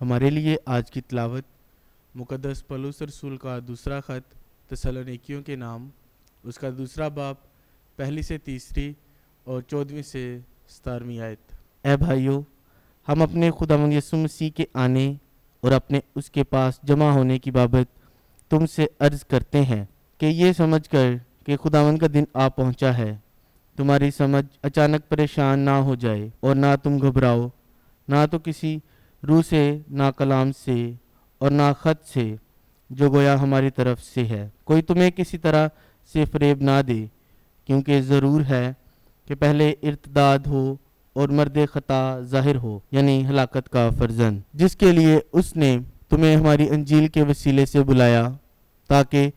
ہمارے لیے آج کی تلاوت مقدس پولس رسول کا دوسرا خط تسالونیکیوں کے نام، اس کا دوسرا باب، پہلی سے تیسری اور 14ویں سے 17ویں آیت۔ اے بھائیو، ہم اپنے خداوند یسوع مسیح کے آنے اور اپنے اس کے پاس جمع ہونے کی بابت تم سے عرض کرتے ہیں کہ یہ سمجھ کر کہ خداوند کا دن آ پہنچا ہے، تمہاری سمجھ اچانک پریشان نہ ہو جائے اور نہ تم گھبراؤ، نہ تو کسی روح سے، نہ کلام سے اور نہ خط سے جو گویا ہماری طرف سے ہے، کوئی تمہیں کسی طرح سے فریب نہ دے، کیونکہ ضرور ہے کہ پہلے ارتداد ہو اور مرد خطا ظاہر ہو، یعنی ہلاکت کا فرزند، جس کے لیے اس نے تمہیں ہماری انجیل کے وسیلے سے بلایا تاکہ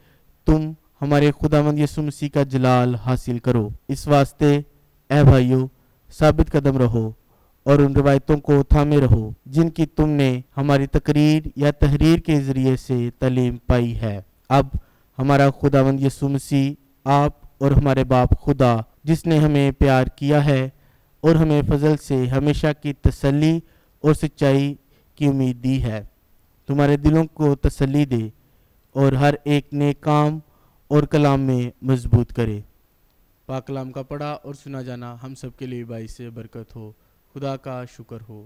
تم ہمارے خداوند یسوع مسیح کا جلال حاصل کرو۔ اس واسطے اے بھائیو، ثابت قدم رہو اور ان روایتوں کو تھامے رہو جن کی تم نے ہماری تقریر یا تحریر کے ذریعے سے تعلیم پائی ہے۔ اب ہمارا خداوند یسوع مسیح، آپ اور ہمارے باپ خدا، جس نے ہمیں پیار کیا ہے اور ہمیں فضل سے ہمیشہ کی تسلی اور سچائی کی امید دی ہے، تمہارے دلوں کو تسلی دے اور ہر ایک نیک کام اور کلام میں مضبوط کرے۔ پاک کلام کا پڑھا اور سنا جانا ہم سب کے لیے باعث برکت ہو۔ خدا کا شکر ہو۔